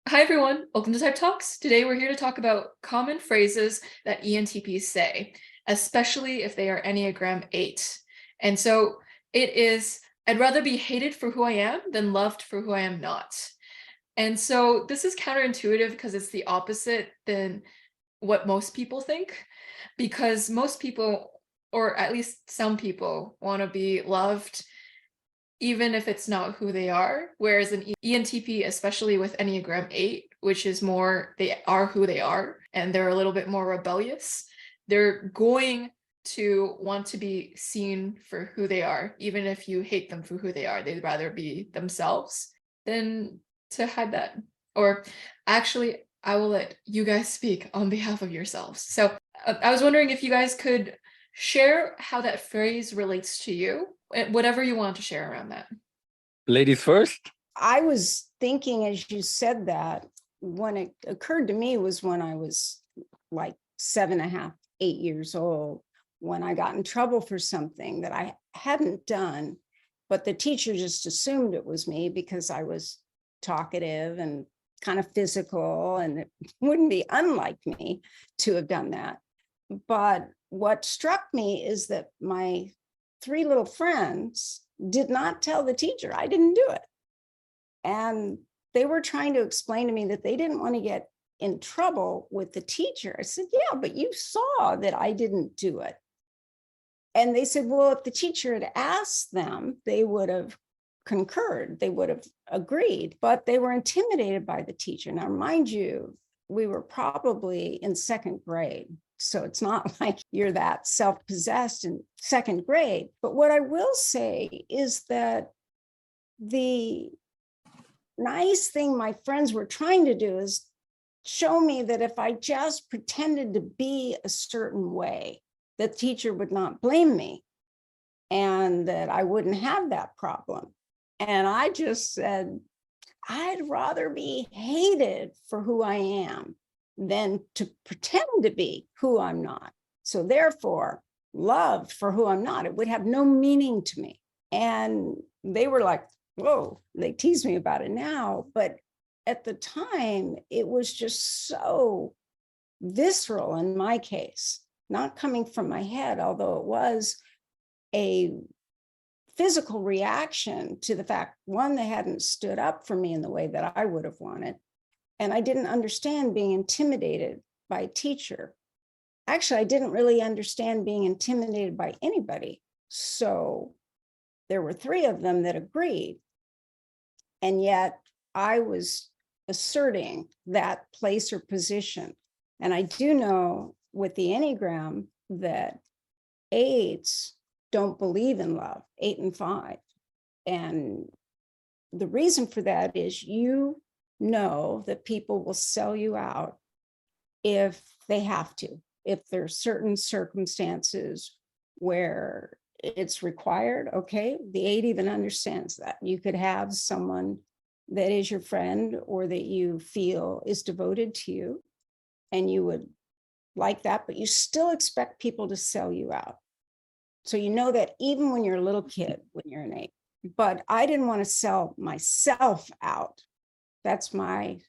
Hi everyone, welcome to TypeTalks. Today we're here to talk about common phrases that ENTPs say, especially if they are Enneagram 8. And so it is, I'd rather be hated for who I am than loved for who I am not. And so this is counterintuitive because it's the opposite than what most people think, because most people, or at least some people, want to be loved even if it's not who they are. Whereas an ENTP, especially with Enneagram 8, which is more they are who they are and they're a little bit more rebellious, they're going to want to be seen for who they are. Even if you hate them for who they are, they'd rather be themselves than to hide that. Or actually, I will let you guys speak on behalf of yourselves. So I was wondering if you guys could share how that phrase relates to you, whatever you want to share around that. Ladies first. I was thinking as you said that, when it occurred to me was when I was like 7.5, 8 years old, when I got in trouble for something that I hadn't done, but the teacher just assumed it was me because I was talkative and kind of physical, and it wouldn't be unlike me to have done that. But what struck me is that my 3 little friends did not tell the teacher I didn't do it. And they were trying to explain to me that they didn't want to get in trouble with the teacher. I said, yeah, but you saw that I didn't do it. And they said, well, if the teacher had asked them, they would have concurred, they would have agreed, but they were intimidated by the teacher. Now, mind you, we were probably in 2nd grade. So it's not like you're that self-possessed in 2nd grade. But what I will say is that the nice thing my friends were trying to do is show me that if I just pretended to be a certain way, the teacher would not blame me and that I wouldn't have that problem. And I just said, I'd rather be hated for who I am than to pretend to be who I'm not. So therefore, loved for who I'm not, it would have no meaning to me. And they were like, whoa, they tease me about it now. But at the time, it was just so visceral in my case, not coming from my head, although it was a physical reaction to the fact, one, they hadn't stood up for me in the way that I would have wanted. And I didn't understand being intimidated by a teacher. Actually, I didn't really understand being intimidated by anybody. So there were 3 of them that agreed. And yet I was asserting that place or position. And I do know with the Enneagram that 8s don't believe in love, 8 and 5. And the reason for that is you know that people will sell you out if they have to, if there's certain circumstances where it's required. Okay, the 8 even understands that. You could have someone that is your friend or that you feel is devoted to you, and you would like that, but you still expect people to sell you out. So you know that even when you're a little kid, when you're an 8. But I didn't want to sell myself out. That's my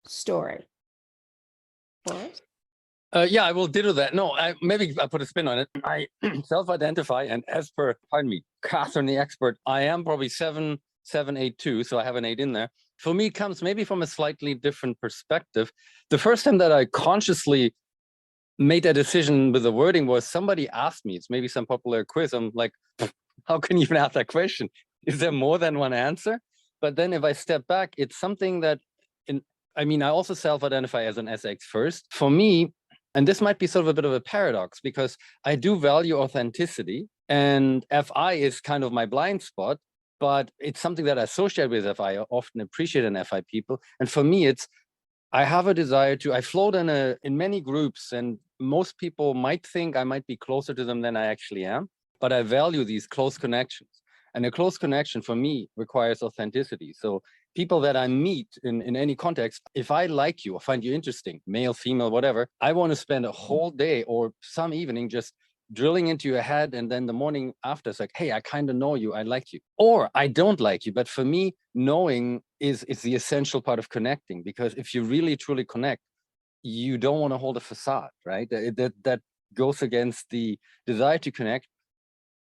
story. Yeah, I will ditto that. No, maybe I put a spin on it. I self-identify, and as per, pardon me, Katherine the expert, I am probably 782, so I have an 8 in there. For me, it comes maybe from a slightly different perspective. The first time that I consciously made a decision with the wording was somebody asked me, it's maybe some popular quiz. I'm like, how can you even ask that question? Is there more than one answer? But then if I step back, it's something that, I also self-identify as an SX first. For me, and this might be sort of a bit of a paradox because I do value authenticity, and FI is kind of my blind spot, but it's something that I associate with FI. I often appreciate in FI people. And for me, I have a desire I float in many groups, and most people might think I might be closer to them than I actually am, but I value these close connections. And a close connection for me requires authenticity. So people that I meet in any context, if I like you or find you interesting, male, female, whatever, I want to spend a whole day or some evening just drilling into your head, and then the morning after it's like, hey, I kind of know you, I like you, or I don't like you. But for me, knowing is the essential part of connecting, because if you really truly connect, you don't want to hold a facade, right? That goes against the desire to connect.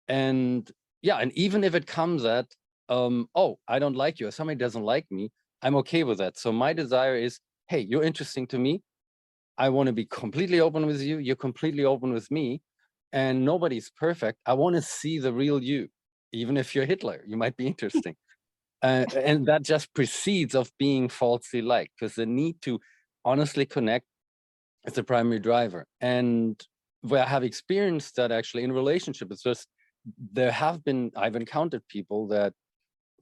And yeah, and even if it comes at oh, I don't like you, or somebody doesn't like me, I'm okay with that. So my desire is, hey, you're interesting to me, I want to be completely open with you, you're completely open with me, and nobody's perfect. I want to see the real you. Even if you're Hitler, you might be interesting. And that just precedes of being falsely liked, because the need to honestly connect is the primary driver. And where I have experienced that actually in relationship, it's just, I've encountered people that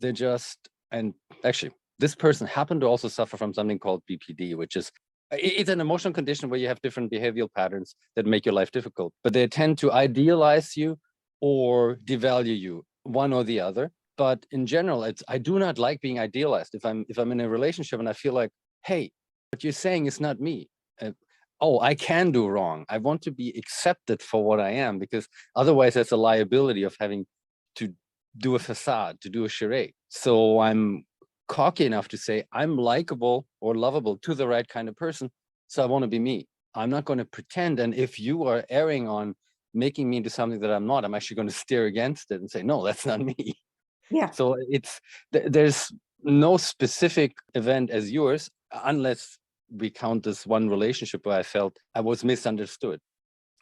they're just, and actually this person happened to also suffer from something called BPD, which is, it's an emotional condition where you have different behavioral patterns that make your life difficult, but they tend to idealize you or devalue you, one or the other. But in general, I do not like being idealized. If I'm in a relationship and I feel like, hey, what you're saying is not me. Oh, I can do wrong. I want to be accepted for what I am, because otherwise there's a liability of having to do a facade, to do a charade. So I'm cocky enough to say I'm likable or lovable to the right kind of person. So I want to be me. I'm not going to pretend. And if you are erring on making me into something that I'm not, I'm actually going to steer against it and say, no, that's not me. Yeah. So there's no specific event as yours, unless we count this one relationship where I felt I was misunderstood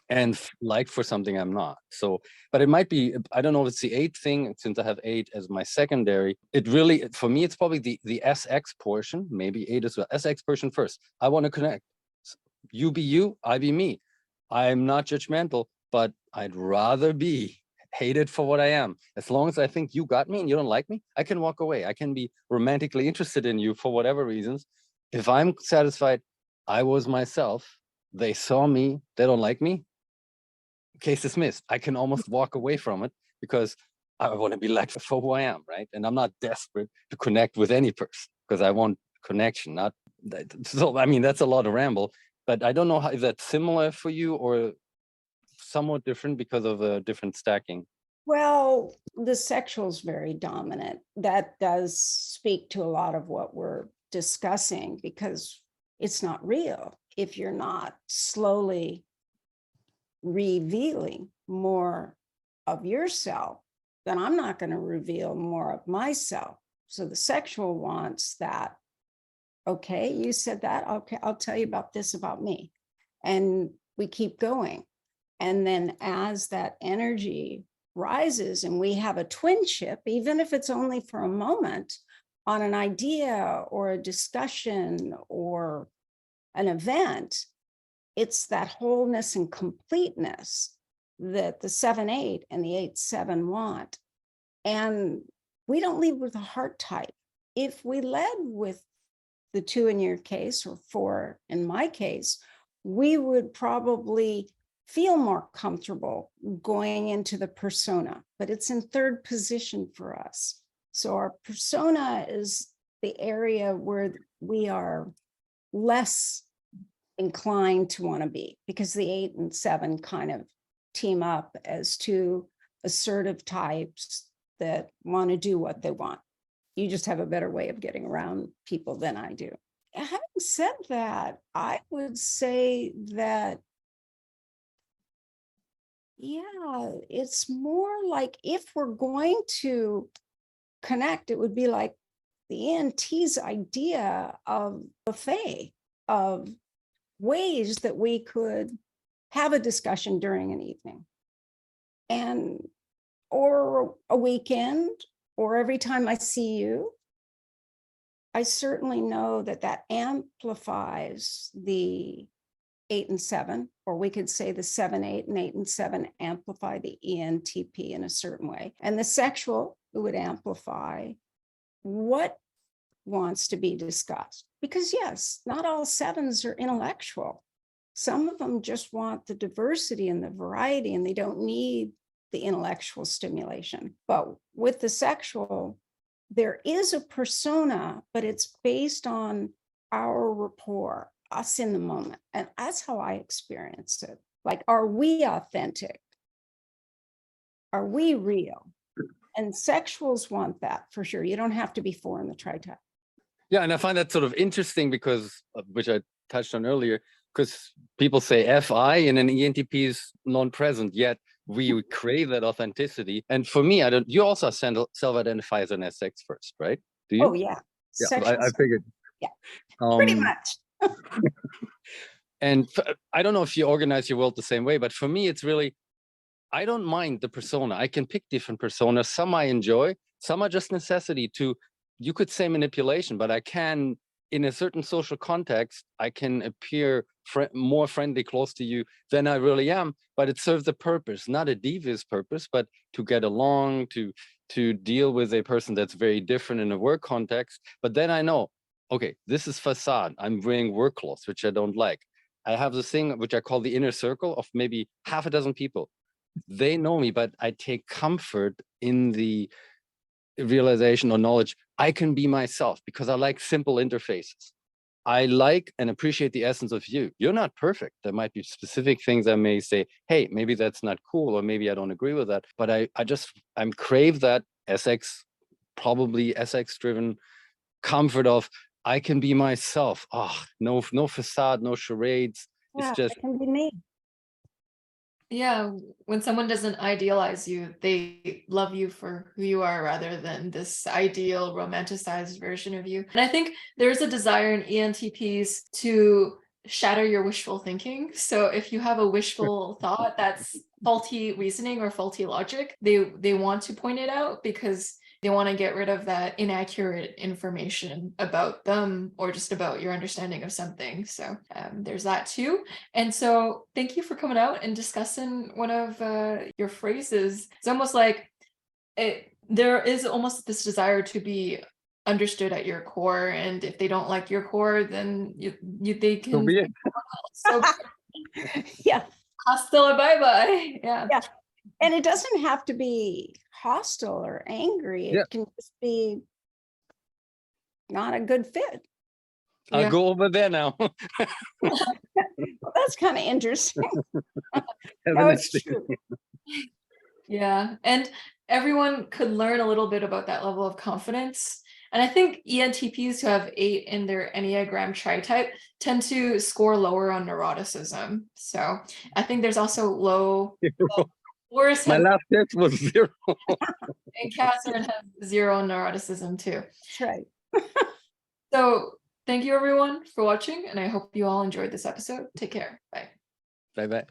and like for something I'm not. So, but it might be, I don't know if it's the 8 thing, since I have 8 as my secondary. It really, for me, it's probably the SX portion, maybe 8 as well. SX portion first. I want to connect. You be you, I be me. I'm not judgmental, but I'd rather be hated for what I am. As long as I think you got me and you don't like me, I can walk away. I can be romantically interested in you for whatever reasons. If I'm satisfied, I was myself, they saw me, they don't like me, case dismissed. I can almost walk away from it because I want to be liked for who I am, right? And I'm not desperate to connect with any person because I want connection, not that. So, I mean, that's a lot of ramble, but I don't know how, is that similar for you or somewhat different because of a different stacking? Well, the sexual is very dominant. That does speak to a lot of what we're discussing, because it's not real if you're not slowly revealing more of yourself. Then I'm not going to reveal more of myself. So the sexual wants that. Okay, you said that. Okay, I'll tell you about this about me. And we keep going. And then as that energy rises and we have a twinship, even if it's only for a moment, on an idea or a discussion or an event, it's that wholeness and completeness that the 7-8 and the 8-7 want. And we don't lead with a heart type. If we led with the 2 in your case, or 4 in my case, we would probably feel more comfortable going into the persona, but it's in 3rd position for us. So our persona is the area where we are less inclined to want to be, because the 8 and 7 kind of team up as 2 assertive types that want to do what they want. You just have a better way of getting around people than I do. Having said that, I would say that, yeah, it's more like if we're going to connect, it would be like the ENT's idea of a buffet of ways that we could have a discussion during an evening, and or a weekend, or every time I see you. I certainly know that that amplifies the 8 and 7, or we could say the 7-8 and 8 and 7 amplify the ENTP in a certain way. And the sexual, it would amplify what wants to be discussed. Because yes, not all 7s are intellectual. Some of them just want the diversity and the variety, and they don't need the intellectual stimulation. But with the sexual, there is a persona, but it's based on our rapport, us in the moment. And that's how I experience it. Like, are we authentic? are we real? And sexuals want that for sure. You don't have to be 4 in the tritype. Yeah, and I find that sort of interesting because, which I touched on earlier, because people say FI and an ENTP is non-present, yet we crave that authenticity. And for me, I don't. You also self-identify as an SX first, right? Do you? Oh yeah. Yeah, Sexual I figured. Yeah, pretty Um, much. And I don't know if you organize your world the same way, but for me, it's really, I don't mind the persona. I can pick different personas. Some I enjoy, some are just necessity to, you could say manipulation, but I can, in a certain social context, I can appear more friendly, close to you than I really am, but it serves a purpose, not a devious purpose, but to get along, to deal with a person that's very different in a work context. But then I know, okay, this is facade. I'm wearing work clothes, which I don't like. I have this thing which I call the inner circle of maybe half a dozen people. They know me, but I take comfort in the realization or knowledge I can be myself because I like simple interfaces. I like and appreciate the essence of you. You're not perfect. There might be specific things I may say, hey, maybe that's not cool, or maybe I don't agree with that. But I'm crave that SX, probably SX driven comfort of I can be myself. Oh, no facade, no charades. Yeah, It's just, it can be me. Yeah, when someone doesn't idealize you, they love you for who you are rather than this ideal romanticized version of you. And I think there's a desire in ENTPs to shatter your wishful thinking. So if you have a wishful thought that's faulty reasoning or faulty logic, they want to point it out because they want to get rid of that inaccurate information about them or just about your understanding of something. So there's that too. And so thank you for coming out and discussing one of your phrases. It's almost like there is almost this desire to be understood at your core. And if they don't like your core, then they can. so be it. So Yeah. hasta bye-bye. Yeah. Yeah. And it doesn't have to be hostile or angry. It Yeah. can just be not a good fit. I'll Yeah. go over there now. Well, that's kind of interesting. Have No, a it's nice day. true. Yeah. And everyone could learn a little bit about that level of confidence. And I think ENTPs who have 8 in their Enneagram Tritype tend to score lower on neuroticism. So I think there's also low. Worse My has, last test was 0. and Catherine has 0 neuroticism too. That's right. So thank you everyone for watching, and I hope you all enjoyed this episode. Take care. Bye. Bye-bye.